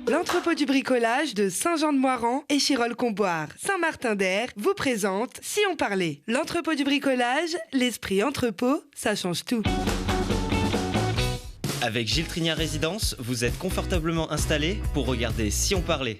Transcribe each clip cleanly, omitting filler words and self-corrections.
L'entrepôt du bricolage de Saint-Jean-de-Moiran et Chirolles-Comboire, Saint-Martin-d'Air vous présente Si on parlait. L'entrepôt du bricolage, l'esprit entrepôt, ça change tout. Avec Gilles Trignard Résidence, vous êtes confortablement installé pour regarder Si on parlait.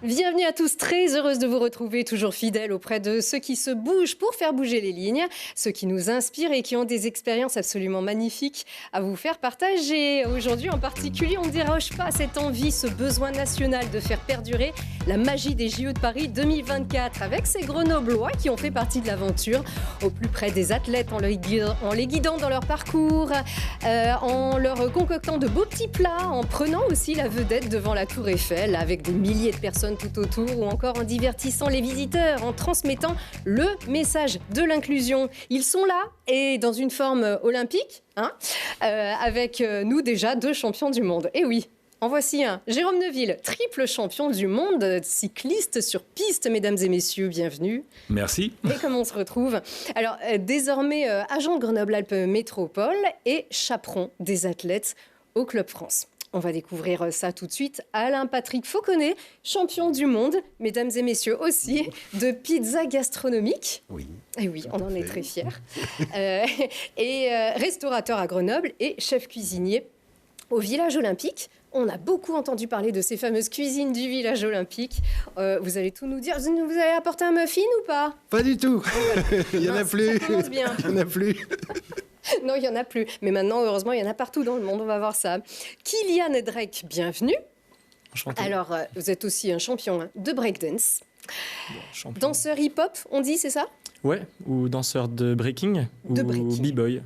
Bienvenue à tous, très heureuse de vous retrouver, toujours fidèle auprès de ceux qui se bougent pour faire bouger les lignes, ceux qui nous inspirent et qui ont des expériences absolument magnifiques à vous faire partager. Aujourd'hui en particulier, on ne déroge pas à cette envie, ce besoin national de faire perdurer la magie des JO de Paris 2024 avec ces Grenoblois qui ont fait partie de l'aventure au plus près des athlètes en les guidant dans leur parcours, en leur concoctant de beaux petits plats, en prenant aussi la vedette devant la Tour Eiffel avec des milliers de personnes tout autour ou encore en divertissant les visiteurs, en transmettant le message de l'inclusion. Ils sont là et dans une forme olympique, avec nous déjà 2 champions du monde. Et oui, en voici un. Jérôme Neuville, triple champion du monde, cycliste sur piste, mesdames et messieurs, bienvenue. Merci. Et comment on se retrouve ? Alors, désormais agent de Grenoble-Alpes Métropole et chaperon des athlètes au Club France. On va découvrir ça tout de suite. Alain-Patrick Fauconnet, champion du monde, mesdames et messieurs aussi, de pizza gastronomique. Oui. Et oui, on en est très fiers. Restaurateur à Grenoble et chef cuisinier au village olympique. On a beaucoup entendu parler de ces fameuses cuisines du village olympique. Vous allez tout nous dire. Vous avez apporté un muffin ou pas ? Pas du tout. Il n'y en a plus. Ça commence bien. Il n'y en a plus. Non, il n'y en a plus. Mais maintenant, heureusement, il y en a partout dans le monde. On va voir ça. Kylian Drake, bienvenue. Enchanté. Alors, vous êtes aussi un champion de breakdance. Bon, Danseur hip-hop, on dit, c'est ça ? Ouais, ou danseur de breaking, De ou breaking. b-boy.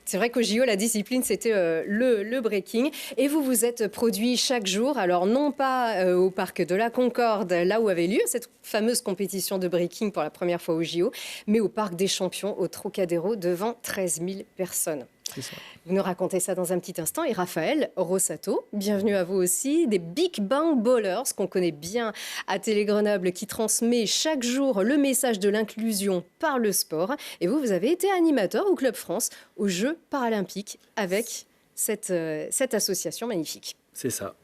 C'est vrai qu'au JO, la discipline, c'était le breaking. Et vous vous êtes produit chaque jour, alors non pas au parc de la Concorde, là où avait lieu cette fameuse compétition de breaking pour la première fois au JO, mais au parc des Champions, au Trocadéro, devant 13 000 personnes. C'est ça. Vous nous racontez ça dans un petit instant. Et Raphaël Rossato, bienvenue à vous aussi, des Big Bang Ballers, qu'on connaît bien à Télé Grenoble, qui transmet chaque jour le message de l'inclusion par le sport. Et vous avez été animateur au Club France, aux Jeux paralympiques, avec cette association magnifique. C'est ça.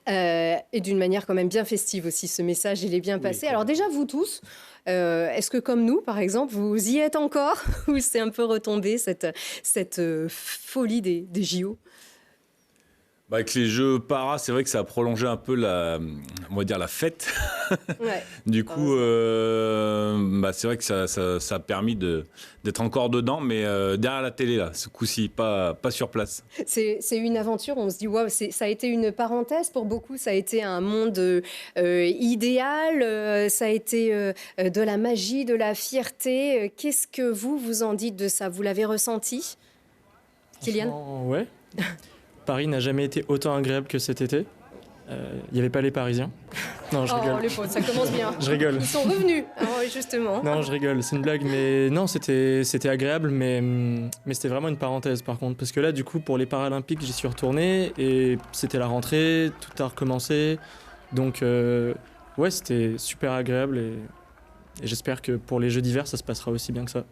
Et d'une manière quand même bien festive aussi, ce message, il est bien passé. Alors déjà, vous tous, est-ce que comme nous, par exemple, vous y êtes encore ou c'est un peu retombé, cette folie des JO ? Avec les Jeux para, c'est vrai que ça a prolongé un peu la fête. Ouais. Du coup, c'est vrai que ça a permis d'être encore dedans, mais derrière la télé, là, ce coup-ci, pas sur place. C'est une aventure, on se dit, waouh, ça a été une parenthèse pour beaucoup, ça a été un monde idéal, ça a été de la magie, de la fierté. Qu'est-ce que vous en dites de ça ? Vous l'avez ressenti, Kylian ? Franchement, ouais. Paris n'a jamais été autant agréable que cet été. Il n'y avait pas les Parisiens. Non, je rigole. Oh, les pauvres, ça commence bien. Je rigole. Ils sont revenus, justement. Non, je rigole, c'est une blague, mais non, c'était agréable, mais c'était vraiment une parenthèse par contre, parce que là, du coup, pour les Paralympiques, j'y suis retourné et c'était la rentrée, tout a recommencé, donc ouais, c'était super agréable et j'espère que pour les Jeux d'hiver, ça se passera aussi bien que ça.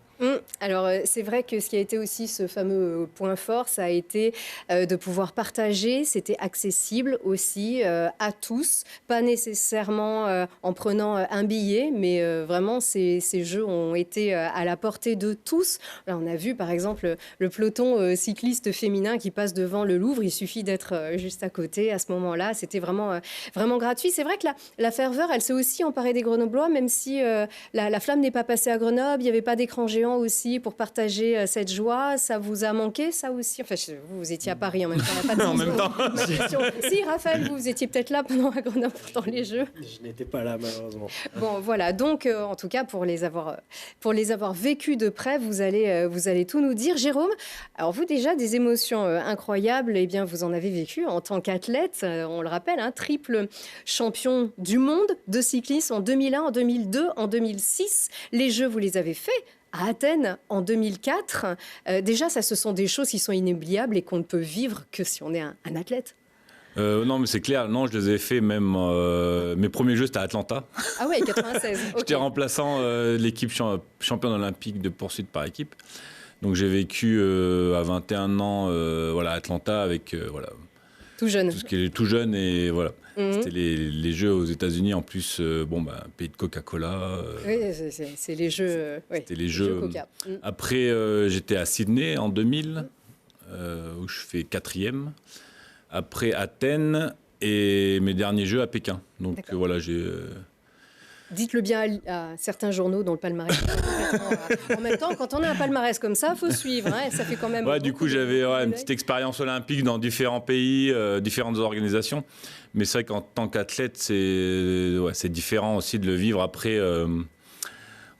Alors, c'est vrai que ce qui a été aussi ce fameux point fort, ça a été de pouvoir partager. C'était accessible aussi à tous, pas nécessairement en prenant un billet, mais vraiment, ces jeux ont été à la portée de tous. Là, on a vu, par exemple, le peloton cycliste féminin qui passe devant le Louvre. Il suffit d'être juste à côté. À ce moment-là, c'était vraiment gratuit. C'est vrai que la ferveur, elle s'est aussi emparée des Grenoblois, même si la flamme n'est pas passée à Grenoble. Il n'y avait pas d'écran géant aussi pour partager cette joie. Ça vous a manqué, ça aussi ? Enfin, vous étiez à Paris en même temps. Pas de En même temps. Si, Raphaël, vous étiez peut-être là pendant à Grenoble dans les Jeux. Je n'étais pas là, malheureusement. Bon, voilà. Donc, en tout cas, pour les avoir vécus de près, vous allez tout nous dire. Jérôme, alors vous, déjà, des émotions incroyables, eh bien, vous en avez vécu en tant qu'athlète. On le rappelle, triple champion du monde de cyclisme en 2001, en 2002, en 2006. Les Jeux, vous les avez faits à Athènes en 2004. Déjà, ça, ce sont des choses qui sont inoubliables et qu'on ne peut vivre que si on est un athlète. Non, mais c'est clair. Non, je les ai fait même. Mes premiers jeux, c'était à Atlanta. Ah ouais, 96. Okay. J'étais remplaçant l'équipe championne olympique de poursuite par équipe. Donc j'ai vécu à 21 ans à Atlanta avec tout jeune. Tout ce qui est tout jeune et voilà. C'était les jeux aux États-Unis en plus, pays de Coca-Cola. Oui, c'est les jeux. C'était les jeux. Coca. Après, j'étais à Sydney en 2000, où je fais 4e. Après Athènes et mes derniers jeux à Pékin. Donc voilà, j'ai. Dites-le bien à certains journaux dont le palmarès. En même temps, quand on a un palmarès comme ça, faut suivre. Hein, ça fait quand même. Ouais, du coup, j'avais une petite expérience olympique dans différents pays, différentes organisations. Mais c'est vrai qu'en tant qu'athlète, c'est différent aussi de le vivre après.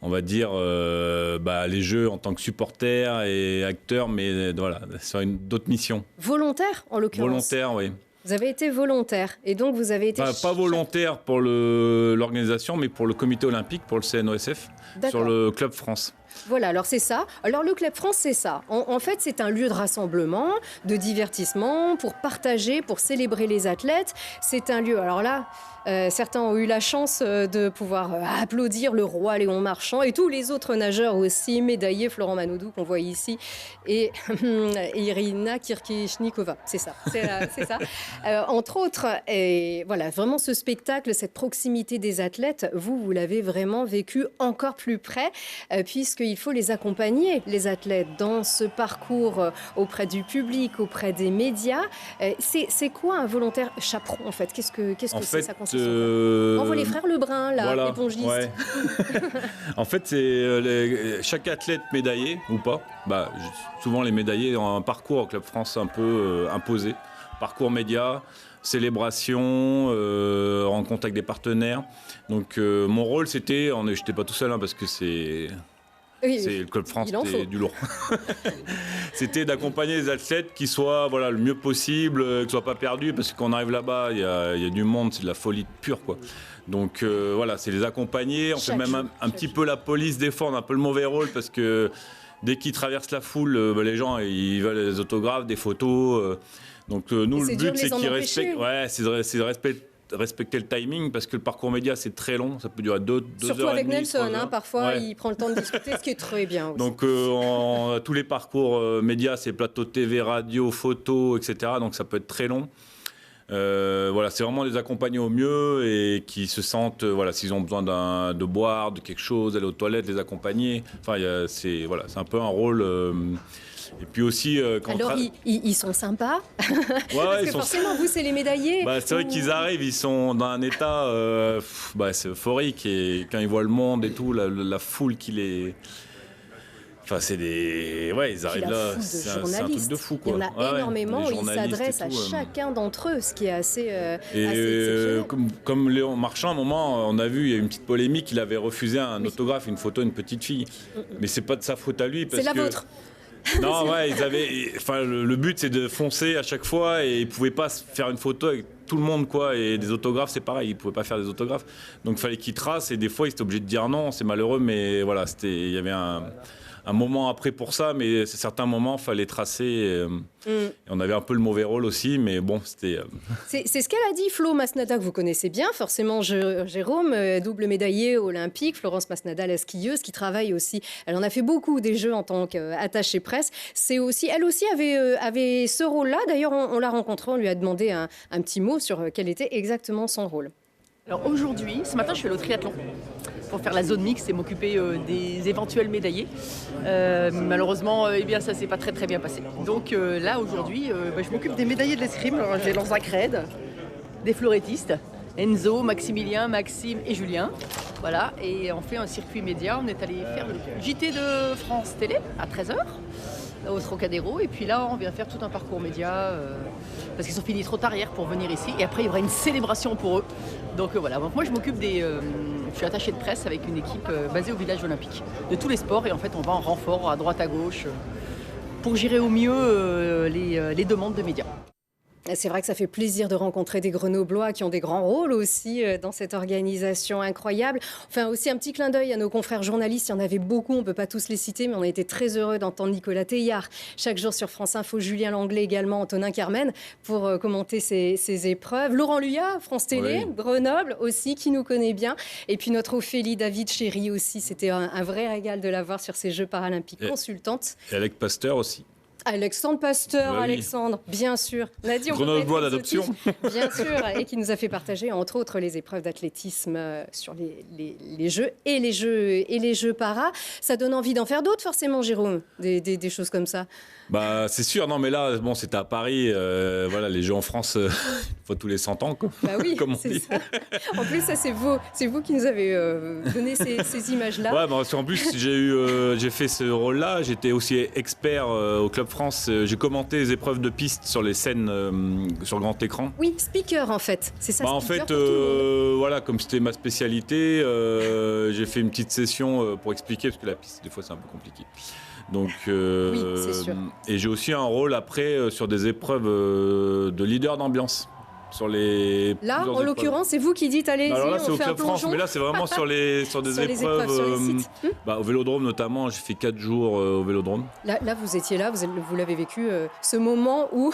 On va dire les jeux en tant que supporter et acteur, mais voilà, sur d'autres missions. Volontaire, en l'occurrence. Volontaire, oui. Vous avez été volontaire et donc vous avez été... Pas volontaire pour l'organisation, mais pour le comité olympique, pour le CNOSF, sur le Club France. Voilà, alors c'est ça. Alors le Club France, c'est ça. En fait, c'est un lieu de rassemblement, de divertissement, pour partager, pour célébrer les athlètes. C'est un lieu, alors là... certains ont eu la chance de pouvoir applaudir le roi Léon Marchand et tous les autres nageurs aussi, médaillés, Florent Manodou qu'on voit ici, et Irina Kirkishnikova. C'est ça, c'est ça. Entre autres, et voilà, vraiment ce spectacle, cette proximité des athlètes, vous l'avez vraiment vécu encore plus près, puisqu'il faut les accompagner, les athlètes, dans ce parcours auprès du public, auprès des médias. C'est quoi un volontaire chaperon, en fait? Qu'est-ce que ça consiste? On voit les frères Lebrun, là, les pongistes. Ouais. En fait, c'est chaque athlète médaillé, ou pas, souvent les médaillés ont un parcours au Club France un peu imposé. Parcours média, célébration, rencontre avec des partenaires. Donc mon rôle, c'était, je n'étais pas tout seul, parce que c'est le Club France, c'est du lourd. C'était d'accompagner les athlètes qui soient le mieux possible, qu'ils ne soient pas perdus, parce que quand on arrive là-bas, il y a du monde, c'est de la folie pure, quoi. Donc c'est les accompagner. On fait même un petit peu la police des fois, on a un peu le mauvais rôle, parce que dès qu'ils traversent la foule, les gens ils veulent des autographes, des photos. Donc nous, le but, c'est qu'ils respectent. Ouais, c'est de respecter le timing, parce que le parcours média, c'est très long, ça peut durer 2 heures. Surtout avec Nelson, parfois il prend le temps de discuter, ce qui est très bien aussi. Donc tous les parcours médias, c'est plateau TV, radio, photo, etc. Donc ça peut être très long. C'est vraiment les accompagner au mieux et qui se sentent, s'ils ont besoin de boire, de quelque chose, aller aux toilettes, les accompagner. Enfin, c'est un peu un rôle. Et puis aussi, alors, ils sont sympas. Parce que forcément, vous, c'est les médaillés. C'est vrai qu'ils arrivent, ils sont dans un état c'est euphorique. Et quand ils voient le monde et tout, la foule qui les... Enfin, c'est des... Ouais, ils arrivent là, c'est un truc de fou, quoi. Il y en a énormément, ils s'adressent à chacun d'entre eux, ce qui est assez exceptionnel. Comme Léon Marchand, à un moment, on a vu, il y a eu une petite polémique, il avait refusé un autographe, une photo, une petite fille. Mais c'est pas de sa faute à lui, parce que... C'est la vôtre. Non, le but, c'est de foncer à chaque fois, et ils pouvaient pas faire une photo avec tout le monde, quoi. Et des autographes, c'est pareil, ils pouvaient pas faire des autographes. Donc il fallait qu'ils tracent, et des fois, ils étaient obligés de dire non, c'est malheureux, mais voilà, il y avait un moment après pour ça, mais certains moments, il fallait tracer. Et on avait un peu le mauvais rôle aussi, mais bon, c'était... C'est ce qu'elle a dit, Flo Masnada, que vous connaissez bien, forcément, Jérôme, double médaillé olympique, Florence Masnada, la skieuse, qui travaille aussi. Elle en a fait beaucoup des Jeux en tant qu'attachée presse. Elle aussi avait ce rôle-là. D'ailleurs, on l'a rencontrée, on lui a demandé un petit mot sur quel était exactement son rôle. Alors aujourd'hui, ce matin, je fais le triathlon pour faire la zone mixte et m'occuper des éventuels médaillés. Malheureusement, ça s'est pas très très bien passé. Donc là, aujourd'hui, je m'occupe des médaillés de l'escrime. Alors, j'ai Lanzac Red, des florettistes, Enzo, Maximilien, Maxime et Julien. Voilà, et on fait un circuit média. On est allé faire le JT de France Télé à 13h. Au Trocadéro, et puis là on vient faire tout un parcours média parce qu'ils sont finis trop tard hier pour venir ici, et après il y aura une célébration pour eux. Donc voilà, donc moi je m'occupe je suis attachée de presse avec une équipe basée au village olympique de tous les sports, et en fait on va en renfort à droite à gauche pour gérer au mieux les demandes de médias. C'est vrai que ça fait plaisir de rencontrer des Grenoblois qui ont des grands rôles aussi dans cette organisation incroyable. Enfin, aussi un petit clin d'œil à nos confrères journalistes. Il y en avait beaucoup, on ne peut pas tous les citer, mais on a été très heureux d'entendre Nicolas Teillard chaque jour sur France Info, Julien Langlais également, Antonin Carmen pour commenter ces épreuves. Laurent Luyat, France Télé, Oui. Grenoble aussi, qui nous connaît bien. Et puis notre Ophélie David Chéry aussi. C'était un vrai régal de la voir sur ces Jeux paralympiques. Consultante. Et Alec Pasteur aussi. Alexandre Pasteur, Oui. Alexandre, bien sûr. Nadia, on peut Grenoblois pas être d'adoption. exotique, bien sûr, et qui nous a fait partager, entre autres, les épreuves d'athlétisme sur les Jeux et les Jeux para. Ça donne envie d'en faire d'autres, forcément, Jérôme, des choses comme ça. Bah, c'est sûr, non, mais là, bon, c'était à Paris. Voilà, les Jeux en France, une fois tous les 100 ans, quoi. Bah oui, Comme on c'est dit. ça. En plus, ça, c'est vous qui nous avez donné ces images-là. Ouais, bah, parce qu'en plus, j'ai fait ce rôle-là. J'étais aussi expert au Club France. J'ai commenté les épreuves de piste sur les scènes sur grand écran. Oui, speaker, en fait. C'est ça, Bah, en speaker fait, pour tout le monde. voilà, comme c'était ma spécialité, j'ai fait une petite session pour expliquer, parce que la piste, des fois, c'est un peu compliqué. Donc, Oui, c'est sûr. Et j'ai aussi un rôle après sur des épreuves de leader d'ambiance. Sur les Là, plusieurs en épreuves. l'occurrence, c'est vous qui dites, allez-y, Bah, alors là, c'est on au fait un Club France, plongeon. mais là, c'est vraiment sur des Sur les épreuves. sur les sites. Au Vélodrome notamment, j'ai fait 4 jours au Vélodrome. Là, vous étiez là, vous l'avez vécu, ce moment où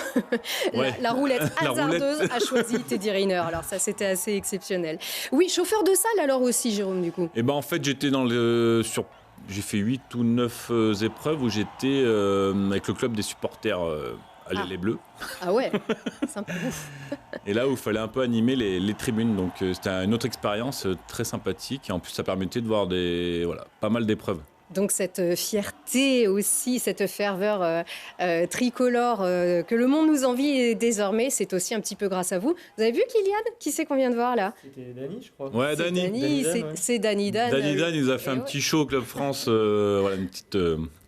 Ouais. la roulette La hasardeuse roulette. a choisi Teddy Riner. Alors ça, c'était assez exceptionnel. Oui, chauffeur de salle alors aussi, Jérôme, du coup. Et ben en fait, j'étais j'ai fait 8 ou 9 épreuves où j'étais avec le club des supporters les Bleus. Ah ouais, sympa. Ouf. Et là où il fallait un peu animer les tribunes. Donc c'était une autre expérience très sympathique. Et en plus, ça permettait de voir pas mal d'épreuves. Donc cette fierté aussi, cette ferveur tricolore que le monde nous envie désormais, c'est aussi un petit peu grâce à vous. Vous avez vu Kylian? Qui c'est qu'on vient de voir là? C'était Dany, je crois. Ouais, C'est Dany. Dany, Dan, c'est- ouais. c'est Dany Dan. Dany Dan, il nous a fait Et un ouais. petit show au Club France. Voilà, une petite.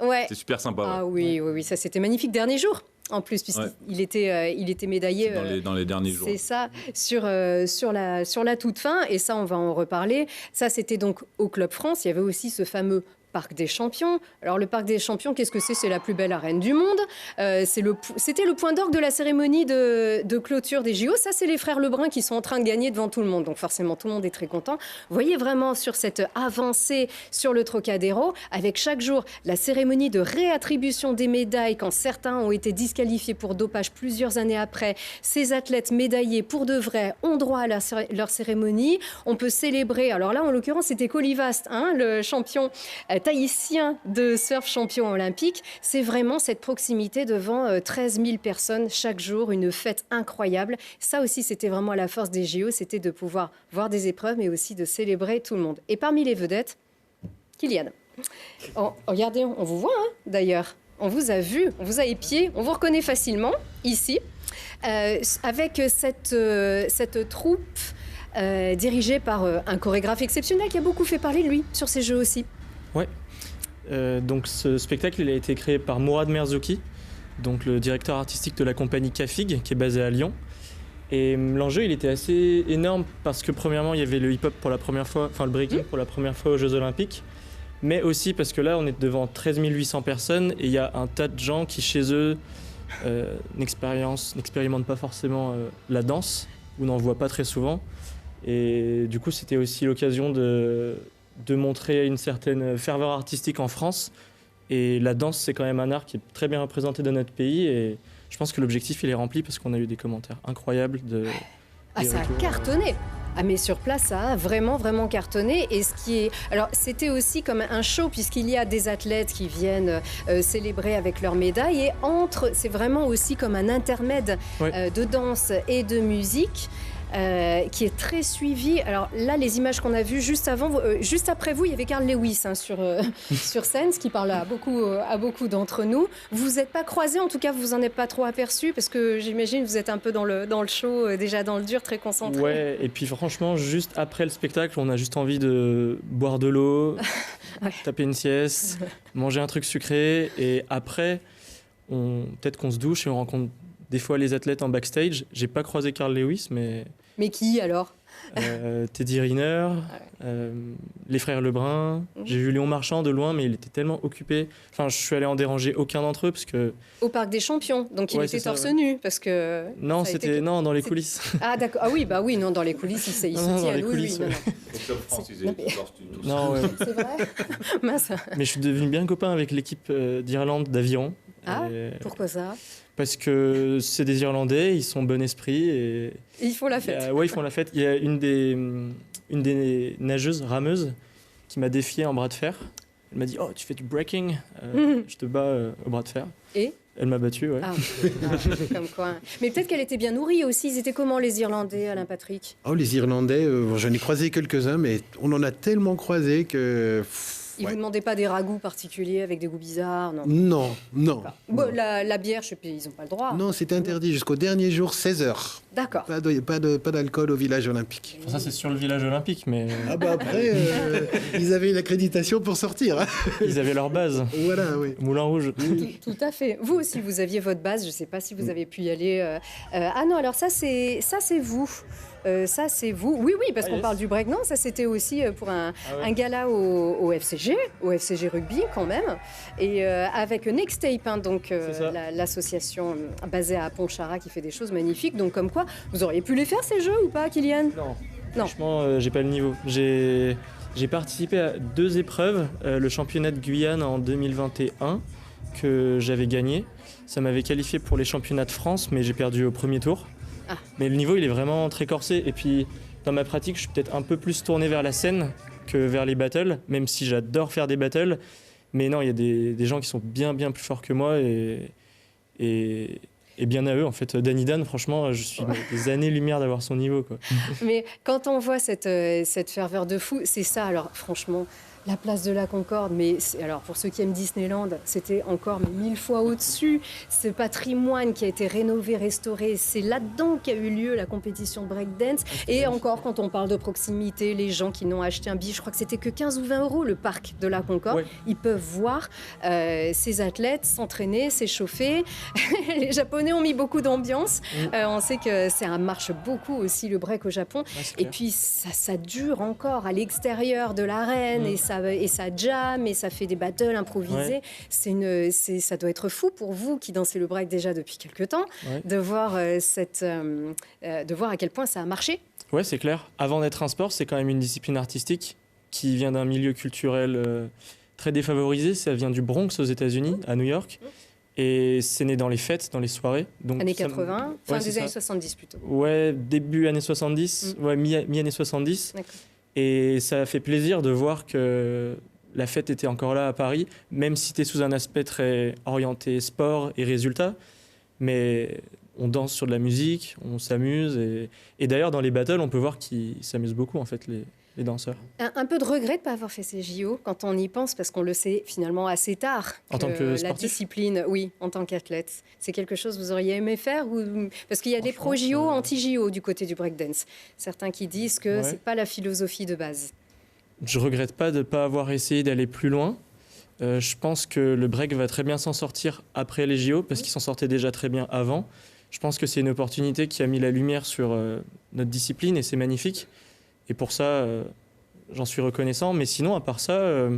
Ouais. C'était super sympa. Ouais. Ah oui, oui, oui, ça c'était magnifique. Dernier jour, en plus, puisqu'il Ouais. il était médaillé. Dans les derniers jours. C'est ça, sur la toute fin, et ça, on va en reparler. Ça, c'était donc au Club France. Il y avait aussi ce fameux Parc des Champions. Alors, le Parc des Champions, qu'est-ce que c'est? C'est la plus belle arène du monde. C'était le point d'orgue de la cérémonie de clôture des JO. Ça, c'est les frères Lebrun qui sont en train de gagner devant tout le monde. Donc, forcément, tout le monde est très content. Vous voyez vraiment sur cette avancée sur le Trocadéro, avec chaque jour la cérémonie de réattribution des médailles quand certains ont été disqualifiés pour dopage plusieurs années après. Ces athlètes médaillés pour de vrai ont droit à leur cérémonie. On peut célébrer. Alors là, en l'occurrence, c'était Colivast, hein, le champion tahitien de surf, champion olympique. C'est vraiment cette proximité devant 13 000 personnes chaque jour, une fête incroyable. Ça aussi, c'était vraiment la force des JO, c'était de pouvoir voir des épreuves, mais aussi de célébrer tout le monde. Et parmi les vedettes, Kylian. Oh, regardez, on vous voit hein, d'ailleurs. On vous a vu, on vous a épié, on vous reconnaît facilement ici, avec cette troupe dirigée par un chorégraphe exceptionnel qui a beaucoup fait parler de lui sur ces jeux aussi. Ouais. Donc ce spectacle, il a été créé par Mourad Merzouki, donc le directeur artistique de la compagnie Cafig, qui est basée à Lyon. Et l'enjeu, il était assez énorme parce que premièrement, il y avait le hip-hop pour la première fois, enfin le breaking pour la première fois aux Jeux Olympiques, mais aussi parce que là, on est devant 13 800 personnes et il y a un tas de gens qui, chez eux, n'expérimentent pas forcément la danse ou n'en voient pas très souvent. Et du coup, c'était aussi l'occasion de montrer une certaine ferveur artistique en France. Et la danse, c'est quand même un art qui est très bien représenté dans notre pays. Et je pense que l'objectif, il est rempli parce qu'on a eu des commentaires incroyables. Ah, des ça a retours. cartonné. Ah, mais sur place, ça a vraiment, vraiment cartonné. Et ce qui est... Alors, c'était aussi comme un show, puisqu'il y a des athlètes qui viennent célébrer avec leurs médailles. Et c'est vraiment aussi comme un intermède Ouais. de danse et de musique. Qui est très suivi. Alors là, les images qu'on a vues juste après vous, il y avait Carl Lewis hein, sur scène, ce qui parle à beaucoup d'entre nous. Vous vous êtes pas croisés, en tout cas, vous vous en êtes pas trop aperçus, parce que j'imagine que vous êtes un peu dans le show, déjà dans le dur, très concentré. Ouais, et puis franchement, juste après le spectacle, on a juste envie de boire de l'eau, Ouais. taper une sieste, manger un truc sucré. Et après, peut-être qu'on se douche et on rencontre des fois les athlètes en backstage. J'ai pas croisé Carl Lewis, mais Mais qui alors? Teddy Riner, les frères Lebrun. J'ai vu Léon Marchand de loin, mais il était tellement occupé. Enfin, je suis allé en déranger aucun d'entre eux parce que. Au Parc des Champions, donc il Ouais, était c'est ça, torse ouais. nu parce que. Non, ça a été- c'était dans les c'est- coulisses. Ah d'accord. Ah oui, bah oui, non, dans les coulisses, il Non, se dans tient. les Oui, coulisses, oui, non, ouais. non. Au Club France, ils Non, étaient mais- torse nu tous. Non, ouais. C'est vrai. Mince. Mais je suis devenu bien copain avec l'équipe d'Irlande d'aviron. Ah, Et- pourquoi ça? Parce que c'est des Irlandais, ils sont bon esprit et Ils font la fête. ouais, ils font la fête. Il y a une des nageuses, rameuses, qui m'a défié en bras de fer. Elle m'a dit oh tu fais du breaking, je te bats au bras de fer. Et Elle m'a battu, ouais. ah, comme quoi. Mais peut-être qu'elle était bien nourrie aussi. Ils étaient comment les Irlandais, Alain Patrick? Oh, les Irlandais, j'en ai croisé quelques-uns, mais on en a tellement croisé que... Ils ouais. vous demandaient pas des ragoûts particuliers avec des goûts bizarres, non? Non, non. Bon, non. la bière, je sais pas, ils n'ont pas le droit. Non, c'était interdit jusqu'au dernier jour, 16h. D'accord. Pas d'alcool au village olympique. Ça c'est sur le village olympique, mais Ah bah après, ils avaient une accréditation pour sortir. Hein. ils avaient leur base. Voilà, oui. Moulin Rouge. Tout à fait. Vous aussi, vous aviez votre base. Je ne sais pas si vous avez pu y aller. Ah non, alors ça, c'est vous. Ça, c'est vous. Oui, oui, parce Ah, qu'on yes. parle du break. Non, ça, c'était aussi pour un ouais. gala au FCG Rugby quand même. Et avec Next Tape, hein, donc C'est ça. l'association basée à Pontcharra qui fait des choses magnifiques. Donc, comme quoi, vous auriez pu les faire ces jeux ou pas, Kylian? Non. Non. Franchement, j'ai pas le niveau. J'ai participé à 2 épreuves, le championnat de Guyane en 2021 que j'avais gagné. Ça m'avait qualifié pour les championnats de France, mais j'ai perdu au premier tour. Ah. Mais le niveau, il est vraiment très corsé. Et puis, dans ma pratique, je suis peut-être un peu plus tourné vers la scène que vers les battles, même si j'adore faire des battles. Mais non, il y a des gens qui sont bien plus forts que moi et bien à eux, en fait. Danny Dan, franchement, je suis des années-lumière d'avoir son niveau, quoi. Mais quand on voit cette ferveur de fou, c'est ça. Alors, franchement, la place de la Concorde, mais alors pour ceux qui aiment Disneyland, c'était encore 1000 fois au-dessus. Ce patrimoine qui a été rénové, restauré, c'est là-dedans qu'a eu lieu la compétition breakdance. Et encore, quand on parle de proximité, les gens qui n'ont acheté un billet, je crois que c'était que 15 ou 20 euros le parc de la Concorde, Ouais. ils peuvent voir ces athlètes s'entraîner, s'échauffer. Les Japonais ont mis beaucoup d'ambiance. On sait que ça marche beaucoup aussi le break au Japon. Ouais, c'est Et clair. puis ça dure encore à l'extérieur de l'arène et ça jam et ça fait des battles improvisés. Ouais. Ça doit être fou pour vous qui dansez le break déjà depuis quelques temps Ouais. de voir de voir à quel point ça a marché. Ouais, c'est clair. Avant d'être un sport, c'est quand même une discipline artistique qui vient d'un milieu culturel très défavorisé. Ça vient du Bronx aux États-Unis, à New York. Et c'est né dans les fêtes, dans les soirées. Donc, Années ça me- 80, Ouais, fin c'est des années ça. 70 plutôt. Ouais, début années 70, ouais, mi-années 70. D'accord. Et ça a fait plaisir de voir que la fête était encore là à Paris, même si c'était sous un aspect très orienté sport et résultats. Mais on danse sur de la musique, on s'amuse. Et d'ailleurs, dans les battles, on peut voir qu'ils s'amusent beaucoup, en fait, les danseurs. Un peu de regret de ne pas avoir fait ces JO quand on y pense, parce qu'on le sait finalement assez tard. En tant que la sportif discipline, oui, en tant qu'athlète. C'est quelque chose que vous auriez aimé faire ou... Parce qu'il y a des Franchement, pro-JO, anti-JO du côté du breakdance. Certains qui disent que Ouais. c'est pas la philosophie de base. Je regrette pas de ne pas avoir essayé d'aller plus loin. Je pense que le break va très bien s'en sortir après les JO, parce qu'il s'en sortait déjà très bien avant. Je pense que c'est une opportunité qui a mis la lumière sur notre discipline et c'est magnifique. Et pour ça, j'en suis reconnaissant. Mais sinon, à part ça,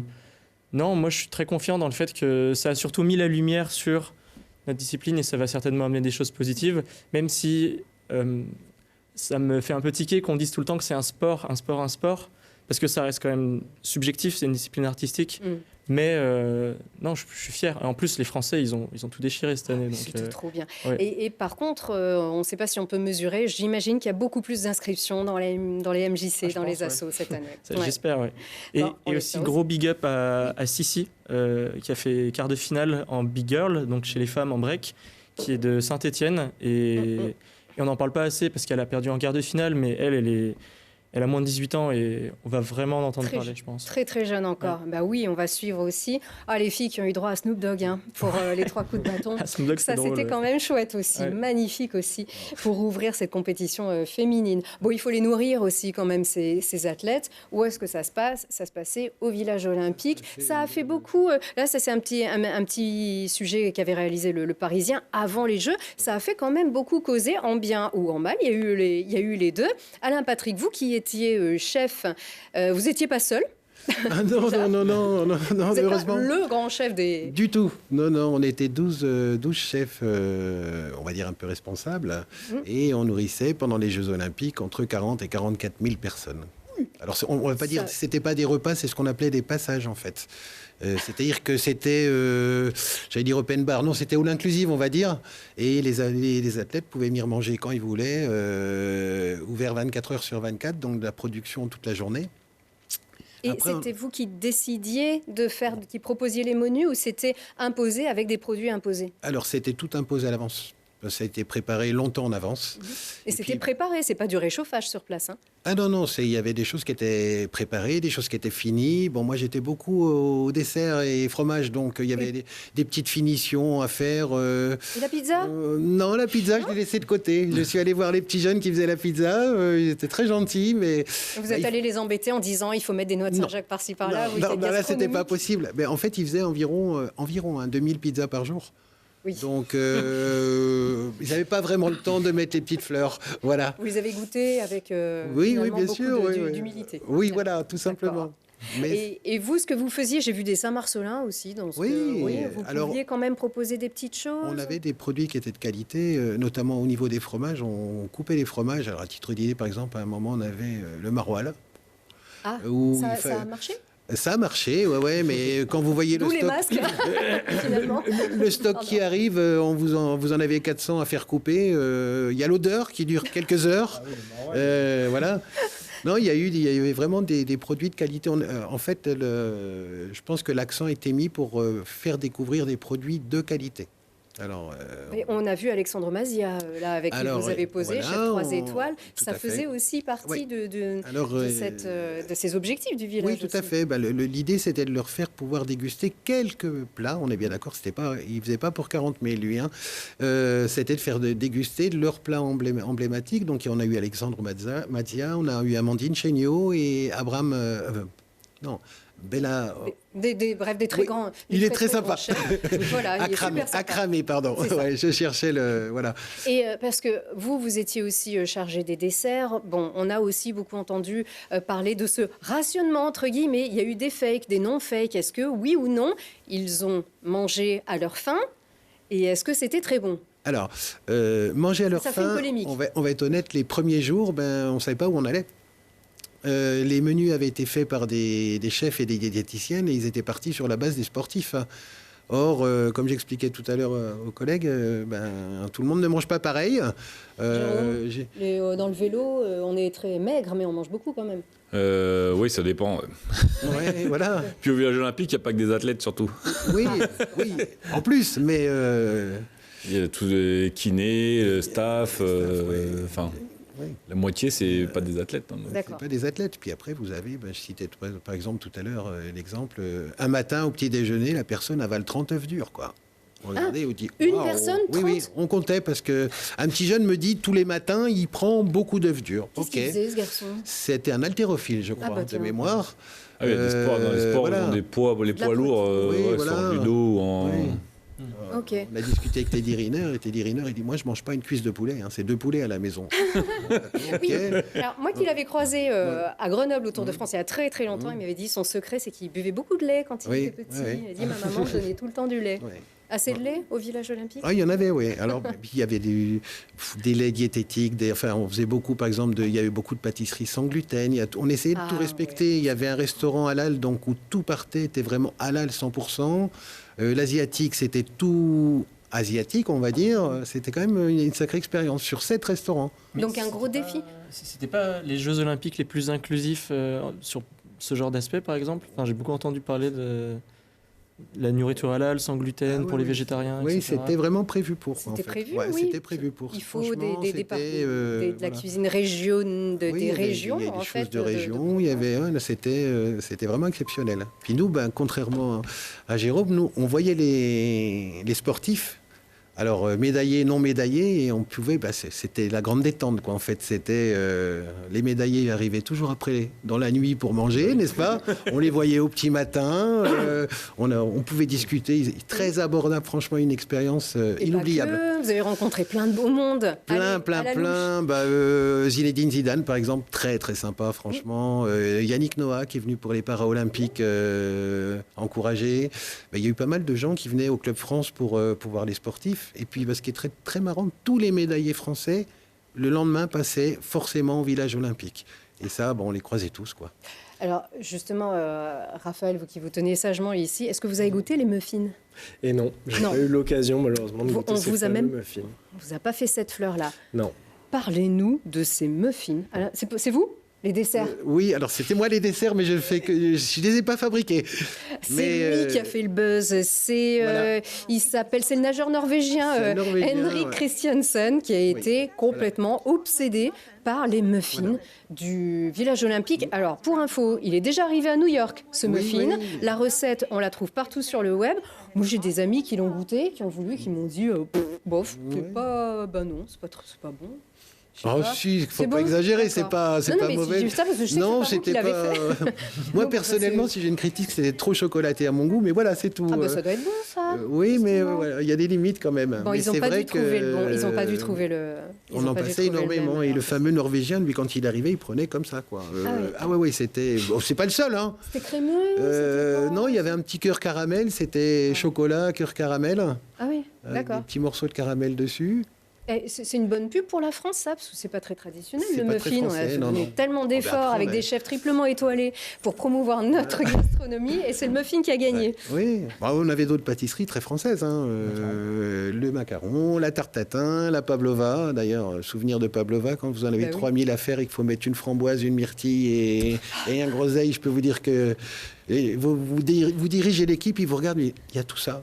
non, moi je suis très confiant dans le fait que ça a surtout mis la lumière sur notre discipline et ça va certainement amener des choses positives, même si ça me fait un peu tiquer qu'on dise tout le temps que c'est un sport, parce que ça reste quand même subjectif, c'est une discipline artistique. Mais non, je suis fier. Et en plus, les Français, ils ont tout déchiré cette année. Donc, C'était trop bien. ouais. Et par contre, on ne sait pas si on peut mesurer. J'imagine qu'il y a beaucoup plus d'inscriptions dans les MJC, Ah, je dans les pense, assos cette année. ça, Ouais. j'espère, ouais. Et, Bon, on et l'espère aussi, gros big up à Sissi, qui a fait quart de finale en Big Girl, donc chez les femmes en break, qui est de Saint-Étienne. Et on n'en parle pas assez parce qu'elle a perdu en quart de finale, mais elle a moins de 18 ans et on va vraiment en entendre Très parler, je pense. Très très jeune encore. Bah oui, on va suivre aussi. Ah, les filles qui ont eu droit à Snoop Dogg hein, pour les 3 coups de bâton. Ah, Snoop Dogg, Ça, c'est drôle, c'était ouais. quand même chouette aussi, Ouais. magnifique aussi, pour ouvrir cette compétition féminine. Bon, il faut les nourrir aussi quand même, ces athlètes. Où est-ce que ça se passe? Ça se passait au village olympique. Ça a fait beaucoup... là, ça c'est un petit sujet qu'avait réalisé le Parisien avant les Jeux. Ça a fait quand même beaucoup causer, en bien ou en mal. Il y a eu les deux. Alain Patrick, vous qui étiez chef. Vous n'étiez pas seul. Ah non, Vous n'êtes heureusement. pas le grand chef des... Du tout. Non, on était 12 chefs, on va dire un peu responsables, et on nourrissait pendant les Jeux Olympiques entre 40 et 44 000 personnes. Alors, on ne va pas dire que ce n'était pas des repas, c'est ce qu'on appelait des passages, en fait. C'est-à-dire que c'était, j'allais dire open bar, non, c'était all inclusive, on va dire, et les athlètes pouvaient venir manger quand ils voulaient, ouvert 24 heures sur 24, donc de la production toute la journée. Et Après, c'était vous qui décidiez qui proposiez les menus ou c'était imposé avec des produits imposés? Alors, c'était tout imposé à l'avance. Ça a été préparé longtemps en avance. Et c'était préparé, c'est pas du réchauffage sur place. Hein. Ah non, il y avait des choses qui étaient préparées, des choses qui étaient finies. Bon, moi, j'étais beaucoup au dessert et fromage, donc il y avait des petites finitions à faire. Et la pizza? Non, la pizza, je l'ai laissée de côté. Je suis allé voir les petits jeunes qui faisaient la pizza. Ils étaient très gentils, mais... Vous êtes allé les embêter en disant il faut mettre des noix de Saint-Jacques par-ci par-là. Non, là, c'était pas possible. Mais en fait, ils faisaient environ 2000 pizzas par jour. Oui. Donc, ils n'avaient pas vraiment le temps de mettre les petites fleurs. Voilà. Vous les avez goûtés avec Oui, bien bien sûr. d'humilité. Oui, voilà, tout simplement. Mais... Et vous, ce que vous faisiez, j'ai vu des Saint-Marcelin aussi. Dans ce vous pouviez quand même proposer des petites choses. On avait des produits qui étaient de qualité, notamment au niveau des fromages. On coupait les fromages. Alors, à titre d'idée, par exemple, à un moment, on avait le maroilles. Ah, ça a marché? Ça a marché, ouais, mais quand vous voyez le les stock, masques, finalement. le stock qui arrive, vous en avez 400 à faire couper. Il y a l'odeur qui dure quelques heures. Voilà. Non, il y avait vraiment des produits de qualité. En fait, je pense que l'accent a été mis pour faire découvrir des produits de qualité. Alors, on a vu Alexandre Mazia, là, avec qui vous avez posé, voilà, chef 3 étoiles. Ça fait. faisait aussi partie de ces objectifs du village. Oui, tout à fait. L'idée, c'était de leur faire pouvoir déguster quelques plats. On est bien d'accord, ils ne faisaient pas pour 40 000, lui. Hein. C'était de faire déguster leurs plats emblématiques. Donc, on a eu Alexandre Mazia, on a eu Amandine Chéniaud et Abraham... Bella... Bref, des très grands. Il est très sympa. Voilà, Accramé, pardon. Ouais, je cherchais le... Voilà. Et parce que vous étiez aussi chargé des desserts. Bon, on a aussi beaucoup entendu parler de ce rationnement, entre guillemets. Il y a eu des fakes, des non-fakes. Est-ce que, oui ou non, ils ont mangé à leur faim? Et est-ce que c'était très bon? Alors, manger à leur faim, on va être honnête, les premiers jours, on ne savait pas où on allait. Les menus avaient été faits par des chefs et des diététiciennes et ils étaient partis sur la base des sportifs. Or, comme j'expliquais tout à l'heure aux collègues, tout le monde ne mange pas pareil. Dans le vélo, on est très maigre, mais on mange beaucoup quand même. Oui, ça dépend. Ouais, voilà. Puis au village olympique, il n'y a pas que des athlètes surtout. Oui, en plus, mais... Il y a tous les kinés, le staff, la moitié, c'est pas des athlètes. Hein, c'est pas des athlètes. Puis après, vous avez, je citais par exemple tout à l'heure l'exemple, un matin au petit déjeuner, la personne avale 30 œufs durs, quoi. Regardez, on dit, une personne, 30 ? Oui, on comptait parce que un petit jeune me dit tous les matins, il prend beaucoup d'œufs durs. Qu'est-ce qu'il faisait, ce garçon ? C'était un haltérophile, je crois, de mémoire. Ah oui, il y a des sports, dans les sports, ils ont des poids, les poids lourds, soit en judo ou en... Oui. On a discuté avec Teddy Riner et Teddy Riner il dit moi je mange pas une cuisse de poulet, c'est 2 poulets à la maison. Oui. Alors moi qui l'avais croisé à Grenoble au Tour de France il y a très très longtemps, il m'avait dit son secret c'est qu'il buvait beaucoup de lait quand il était petit. Il a dit ma maman donnait tout le temps du lait. Assez de lait au village olympique? Ah, il y en avait, oui. Alors, il y avait des laits diététiques, on faisait beaucoup, par exemple, il y avait beaucoup de pâtisseries sans gluten. On essayait de tout respecter. Ouais. Il y avait un restaurant halal, donc où tout partait, était vraiment halal 100%. L'asiatique, c'était tout asiatique, on va dire. C'était quand même une sacrée expérience sur 7 restaurants. Donc, un gros défi. C'était pas les Jeux Olympiques les plus inclusifs sur ce genre d'aspect, par exemple? J'ai beaucoup entendu parler de... La nourriture halal, sans gluten, pour les végétariens, oui, etc. c'était vraiment prévu pour. C'était prévu, oui. C'était prévu pour. Il faut de la cuisine des régions, il y a en des fait. choses de région. Il y avait, c'était vraiment exceptionnel. Puis nous, contrairement à Jérôme, nous, on voyait les sportifs Alors, médaillés, non médaillés, et on pouvait, c'était la grande détente, quoi. En fait, c'était les médaillés arrivaient toujours après, dans la nuit pour manger, n'est-ce pas? On les voyait au petit matin, on pouvait discuter, très abordable, franchement, une expérience inoubliable. Vous avez rencontré plein de beau monde. Plein. Zinedine Zidane, par exemple, très très sympa, franchement. Yannick Noah, qui est venu pour les Paralympiques encourager. Il y a eu pas mal de gens qui venaient au Club France pour voir les sportifs. Et puis, ce qui est très, très marrant, tous les médaillés français, le lendemain, passaient forcément au village olympique. Et ça, on les croisait tous, quoi. Alors, justement, Raphaël, vous qui vous tenez sagement ici, est-ce que vous avez goûté les muffins? Et non, j'ai pas eu l'occasion, malheureusement, de goûter ces fameux muffins. On vous a pas fait cette fleur-là? Non. Parlez-nous de ces muffins. Alors, c'est vous? Les desserts? Oui, alors c'était moi les desserts, mais je les ai pas fabriqués. C'est lui qui a fait le buzz. C'est le nageur norvégien, Henrik Christiansen, qui a été complètement obsédé par les muffins du village olympique. Alors, pour info, il est déjà arrivé à New York, ce muffin. Oui. La recette, on la trouve partout sur le web. Moi, j'ai des amis qui l'ont goûté, qui ont voulu, qui m'ont dit bof, c'est pas, non, c'est pas bon. Si, il faut pas exagérer, c'est pas mauvais. Non, c'était pas. Moi, personnellement, si j'ai une critique, c'était trop chocolaté à mon goût, mais voilà, c'est tout. Ah ça doit être bon, ça. Oui, mais il y a des limites quand même. Bon, ils n'ont pas dû trouver le bon. Ils n'ont pas dû trouver le. On en passait énormément, et le fameux Norvégien, lui, quand il arrivait, il prenait comme ça, quoi. C'était. C'est pas le seul, hein. C'était crémeux. Non, il y avait un petit cœur caramel, c'était chocolat, cœur caramel. Ah oui, d'accord. Des petits morceaux de caramel dessus. C'est une bonne pub pour la France, ça, parce que c'est pas très traditionnel, le muffin. On a fait tellement d'efforts avec des chefs triplement étoilés pour promouvoir notre gastronomie, et c'est le muffin qui a gagné. Oui, on avait d'autres pâtisseries très françaises, hein. Le macaron, la tarte tatin, la pavlova. D'ailleurs, souvenir de pavlova, quand vous en avez 3000 à faire et qu'il faut mettre une framboise, une myrtille et un groseille, je peux vous dire que... Et vous dirigez l'équipe, ils vous regardent, il y a tout ça.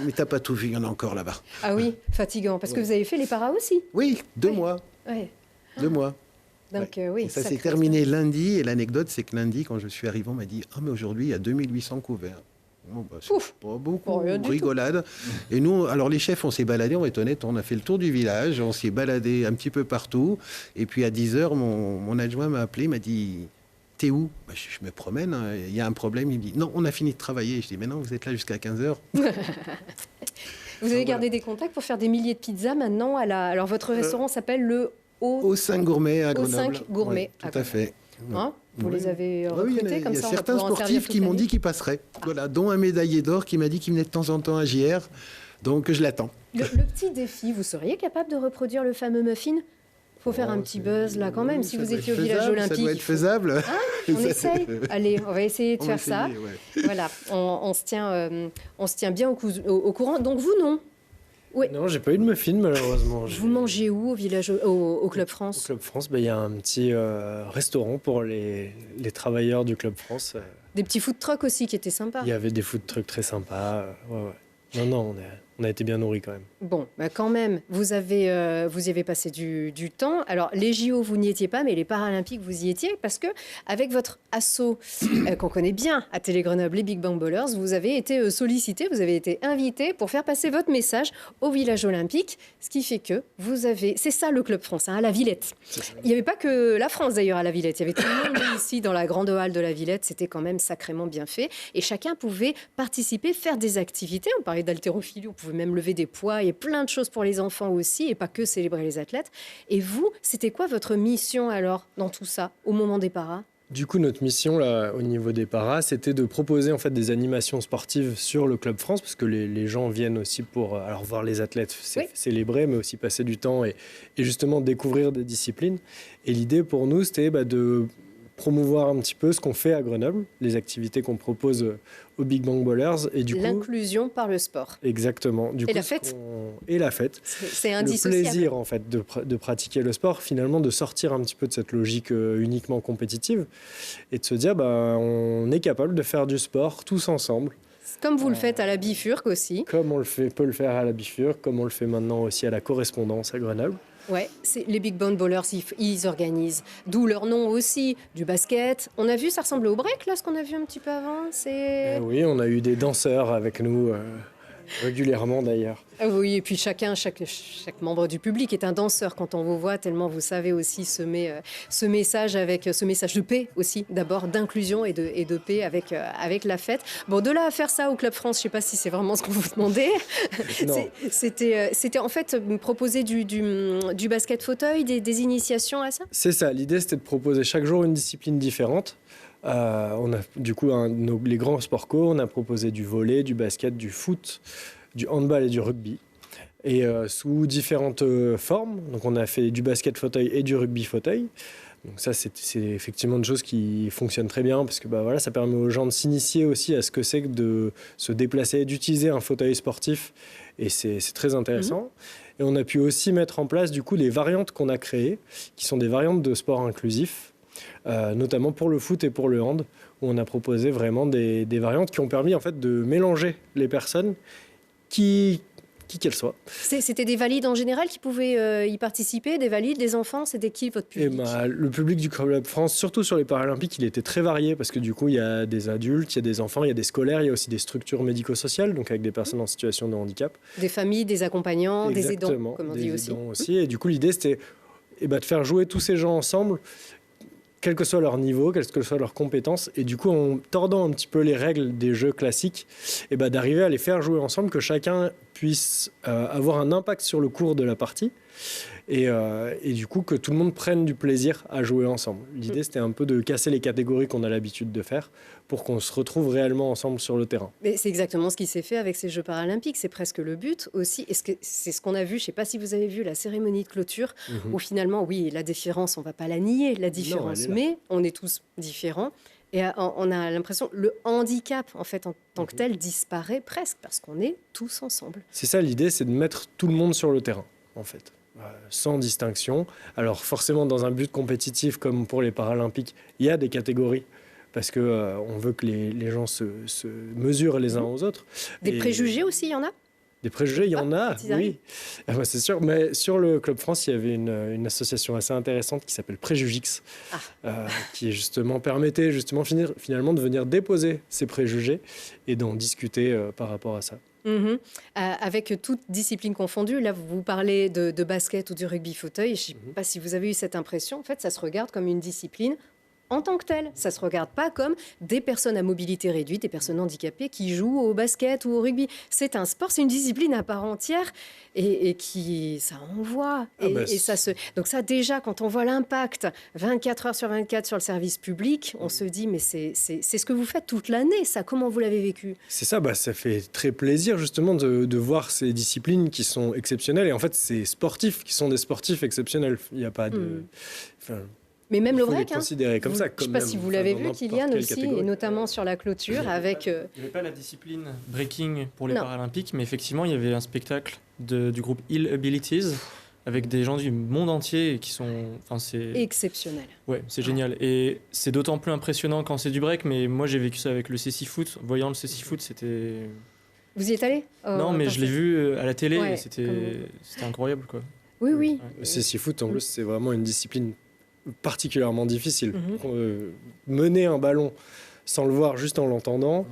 Mais t'as pas tout vu, il y en a encore là-bas. Ah oui, fatigant. Parce que vous avez fait les paras aussi. Oui, 2 mois. Ouais. 2 mois. Donc oui. Et ça s'est terminé lundi. Et l'anecdote, c'est que lundi, quand je suis arrivé, on m'a dit « Ah, mais aujourd'hui, il y a 2800 couverts. » C'est pas beaucoup, rigolade. Et nous, alors les chefs, on s'est baladés, on va être honnête, on a fait le tour du village, on s'est baladé un petit peu partout. Et puis à 10h, mon adjoint m'a appelé, m'a dit... T'es où? Je me promène, il y a un problème. Il me dit, non, on a fini de travailler. Je dis, mais non, vous êtes là jusqu'à 15h. Vous avez gardé des contacts pour faire des milliers de pizzas maintenant. Alors, votre restaurant s'appelle le Au 5 Gourmet à Grenoble. Au 5 Gourmet. Oui, tout à fait. Vous les avez recrutés comme ça? Il y a certains sportifs qui m'ont dit qu'ils passeraient. Voilà, dont un médaillé d'or qui m'a dit qu'il venait de temps en temps à JR. Donc, je l'attends. Le petit défi, vous seriez capable de reproduire le fameux muffin? Il faut faire un petit buzz là quand même, si vous étiez au village olympique. Ça doit être faisable. On essaye. Allez, on va essayer de faire ça. Voilà, on se tient bien au courant. Donc vous, non? Oui. Non, j'ai pas eu de muffin malheureusement. Vous mangez où au Club France? Au Club France, il y a un petit restaurant pour les travailleurs du Club France. Des petits food trucks aussi qui étaient sympas. Il y avait des food trucks très sympas. Non, on a été bien nourris quand même. Bon, quand même, vous y avez passé du temps. Alors, les JO, vous n'y étiez pas, mais les Paralympiques, vous y étiez, parce que avec votre asso qu'on connaît bien à Télé Grenoble, les Big Bang Ballers, vous avez été sollicité, vous avez été invité pour faire passer votre message au village olympique, ce qui fait que c'est ça le Club France, à la Villette. Il n'y avait pas que la France d'ailleurs à la Villette, il y avait tout le monde ici dans la grande halle de la Villette, c'était quand même sacrément bien fait, et chacun pouvait participer, faire des activités. On parlait d'haltérophilie, on pouvait même lever des poids et plein de choses pour les enfants aussi, et pas que célébrer les athlètes. Et vous, c'était quoi votre mission alors dans tout ça, au moment des paras? Du coup, notre mission là, au niveau des paras, c'était de proposer en fait des animations sportives sur le Club France, parce que les gens viennent aussi pour voir les athlètes célébrer, mais aussi passer du temps et justement découvrir des disciplines. Et l'idée pour nous, c'était de promouvoir un petit peu ce qu'on fait à Grenoble, les activités qu'on propose aux Big Bang Ballers. Et du coup, l'inclusion par le sport. Exactement. La fête. Et la fête. C'est indissociable. Le plaisir, en fait, de pratiquer le sport, finalement, de sortir un petit peu de cette logique uniquement compétitive et de se dire, on est capable de faire du sport tous ensemble. Comme vous le faites à la Bifurque aussi. Comme on peut le faire à la Bifurque, comme on le fait maintenant aussi à la Correspondance à Grenoble. Ouais, les Big Band Ballers, ils organisent. D'où leur nom aussi, du basket. On a vu, ça ressemblait au break, là, ce qu'on a vu un petit peu avant. Oui, on a eu des danseurs avec nous Régulièrement d'ailleurs. Ah oui, et puis chaque membre du public est un danseur quand on vous voit, tellement vous savez aussi semer ce message de paix aussi, d'abord d'inclusion et de paix avec la fête. Bon, de là à faire ça au Club France, je ne sais pas si c'est vraiment ce qu'on vous demandait. C'était en fait proposer du basket fauteuil, des initiations à ça. C'est ça, l'idée c'était de proposer chaque jour une discipline différente. On a du coup les grands sports co, on a proposé du volley, du basket, du foot, du handball et du rugby. Et sous différentes formes. Donc on a fait du basket fauteuil et du rugby fauteuil. Donc ça, c'est effectivement une chose qui fonctionne très bien parce que voilà, ça permet aux gens de s'initier aussi à ce que c'est que de se déplacer, d'utiliser un fauteuil sportif. Et c'est très intéressant. Et on a pu aussi mettre en place du coup les variantes qu'on a créées, qui sont des variantes de sport inclusif, notamment pour le foot et pour le hand, où on a proposé vraiment des variantes qui ont permis en fait de mélanger les personnes qui qu'elles soient. C'était des valides en général qui pouvaient y participer, des valides, des enfants, c'était qui votre public? Le public du Club France, surtout sur les Paralympiques, il était très varié parce que du coup il y a des adultes, il y a des enfants, il y a des scolaires, il y a aussi des structures médico-sociales, donc avec des personnes en situation de handicap. Des familles, des accompagnants, Exactement, des aidants, comme on dit aussi. Aidants aussi. Et du coup l'idée c'était de faire jouer tous ces gens ensemble, quel que soit leur niveau, quelles que soient leurs compétences, et du coup en tordant un petit peu les règles des jeux classiques, d'arriver à les faire jouer ensemble, que chacun puisse avoir un impact sur le cours de la partie, et du coup que tout le monde prenne du plaisir à jouer ensemble. L'idée c'était un peu de casser les catégories qu'on a l'habitude de faire pour qu'on se retrouve réellement ensemble sur le terrain. Mais c'est exactement ce qui s'est fait avec ces Jeux paralympiques, c'est presque le but aussi. Est-ce que c'est ce qu'on a vu, je ne sais pas si vous avez vu la cérémonie de clôture, où finalement, oui, la différence, on ne va pas la nier, la différence, mais on est tous différents. Et on a l'impression que le handicap, en fait, en tant que tel, disparaît presque, parce qu'on est tous ensemble. C'est ça l'idée, c'est de mettre tout le monde sur le terrain, en fait. Sans distinction. Alors forcément, dans un but compétitif comme pour les Paralympiques, il y a des catégories parce que on veut que les gens se mesurent les uns aux autres. Des préjugés aussi, il y en a? Des préjugés, il y en a, oui. C'est sûr, mais sur le Club France, il y avait une association assez intéressante qui s'appelle Préjugix, qui permettait finalement de venir déposer ces préjugés et d'en discuter par rapport à ça. Avec toute discipline confondue, là vous parlez de basket ou du rugby fauteuil, je ne sais pas si vous avez eu cette impression, en fait ça se regarde comme une discipline en tant que telle, ça ne se regarde pas comme des personnes à mobilité réduite, des personnes handicapées qui jouent au basket ou au rugby. C'est un sport, c'est une discipline à part entière et qui, ça envoie. Donc ça déjà, quand on voit l'impact 24 heures sur 24 sur le service public, on se dit mais c'est ce que vous faites toute l'année, ça, comment vous l'avez vécu? C'est ça, ça fait très plaisir justement de voir ces disciplines qui sont exceptionnelles et en fait ces sportifs qui sont des sportifs exceptionnels. Il n'y a pas de... Mais même le break, considérer comme ça. Je ne sais pas si vous l'avez vu, Kylian, aussi, et notamment sur la clôture avec... Il n'y avait pas la discipline breaking pour les Paralympiques, mais effectivement, il y avait un spectacle du groupe Ill Abilities avec des gens du monde entier qui sont... c'est exceptionnel. Ouais, c'est génial. Et c'est d'autant plus impressionnant quand c'est du break, mais moi, j'ai vécu ça avec le CC Foot. Voyant le CC Foot, c'était... Vous y êtes allé? Non, mais je l'ai vu à la télé et c'était incroyable, quoi. Oui, oui. Le CC Foot, en plus, c'est vraiment une discipline particulièrement difficile. Mener un ballon sans le voir, juste en l'entendant,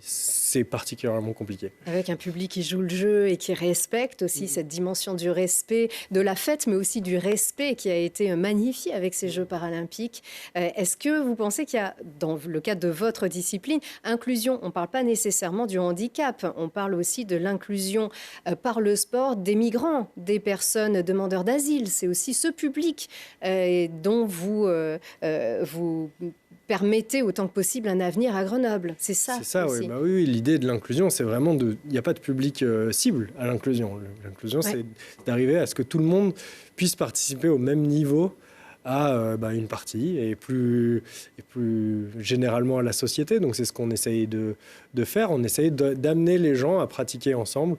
c'est particulièrement compliqué. Avec un public qui joue le jeu et qui respecte aussi cette dimension du respect de la fête, mais aussi du respect qui a été magnifié avec ces Jeux paralympiques. Est-ce que vous pensez qu'il y a, dans le cadre de votre discipline, inclusion, on ne parle pas nécessairement du handicap, on parle aussi de l'inclusion par le sport des migrants, des personnes demandeurs d'asile. C'est aussi ce public dont vous permettez autant que possible un avenir à Grenoble. C'est ça. C'est ça, oui. Oui. L'idée de l'inclusion, c'est vraiment il n'y a pas de public cible à l'inclusion. L'inclusion, c'est d'arriver à ce que tout le monde puisse participer au même niveau à une partie et plus généralement à la société. Donc c'est ce qu'on essaye de faire. On essaye d'amener les gens à pratiquer ensemble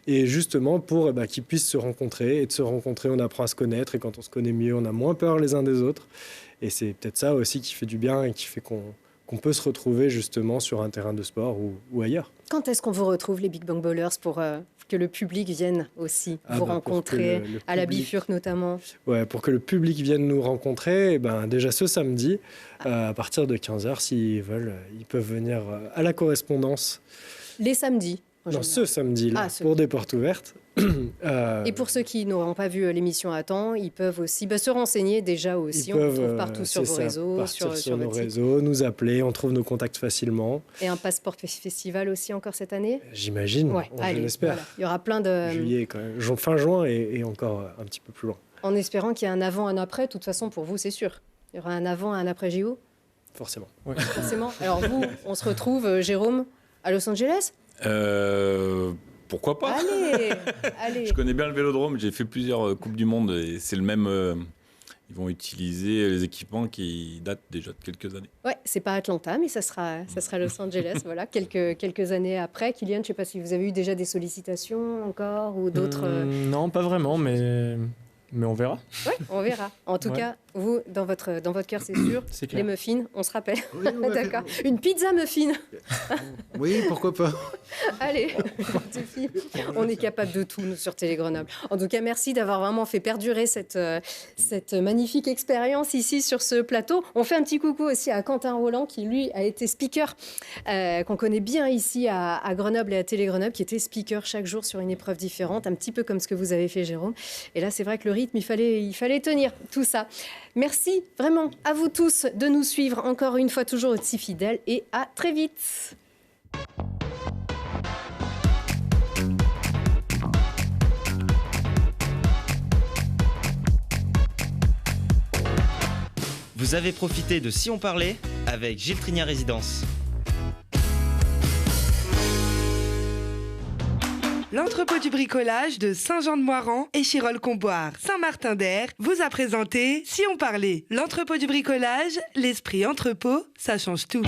et justement pour qu'ils puissent se rencontrer. Et de se rencontrer, on apprend à se connaître et quand on se connaît mieux, on a moins peur les uns des autres. Et c'est peut-être ça aussi qui fait du bien et qui fait qu'on peut se retrouver justement sur un terrain de sport ou ailleurs. Quand est-ce qu'on vous retrouve, les Big Bang Ballers, pour que le public vienne aussi vous rencontrer, à la Bifurque notamment? Ouais, pour que le public vienne nous rencontrer, déjà ce samedi, à partir de 15h, s'ils veulent, ils peuvent venir à la correspondance. Les samedis? Non, ce samedi-là, pour des portes ouvertes. Et pour ceux qui n'auront pas vu l'émission à temps, ils peuvent aussi se renseigner déjà aussi. On vous trouve partout sur vos réseaux, sur nos réseaux, nous appeler, on trouve nos contacts facilement. Et un passeport festival aussi encore cette année? J'imagine, je l'espère. Voilà. Il y aura plein de... Juillet quand même, fin juin et encore un petit peu plus loin. En espérant qu'il y ait un avant, un après, de toute façon pour vous c'est sûr. Il y aura un avant, un après JO? Forcément. Ouais. Forcément. Alors vous, on se retrouve, Jérôme, à Los Angeles? Pourquoi pas? Allez. Je connais bien le Vélodrome, j'ai fait plusieurs Coupes du Monde et c'est le même. Ils vont utiliser les équipements qui datent déjà de quelques années. Ouais, c'est pas Atlanta, mais ça sera Los Angeles, voilà, quelques années après. Kylian, je ne sais pas si vous avez eu déjà des sollicitations encore ou d'autres. Non, pas vraiment, mais on verra. Oui, on verra. En tout cas, vous, dans votre cœur, c'est sûr. C'est clair. Les muffins, on se rappelle. Oui, D'accord. Une pizza muffin. Oui, pourquoi pas. Allez, on est capable de tout, nous, sur Télé Grenoble. En tout cas, merci d'avoir vraiment fait perdurer cette magnifique expérience ici sur ce plateau. On fait un petit coucou aussi à Quentin Roland, qui, lui, a été speaker, qu'on connaît bien ici à Grenoble et à Télé Grenoble, qui était speaker chaque jour sur une épreuve différente, un petit peu comme ce que vous avez fait, Jérôme. Et là, c'est vrai que le rythme, il fallait tenir tout ça. Merci vraiment à vous tous de nous suivre encore une fois, toujours aussi fidèles, et à très vite. Vous avez profité de Si on parlait avec Gilles Trigna Résidence. L'entrepôt du bricolage de Saint-Jean-de-Moiran et Chirolles-Comboires, Saint-Martin-d'Air vous a présenté Si on parlait. L'entrepôt du bricolage, l'esprit entrepôt, ça change tout.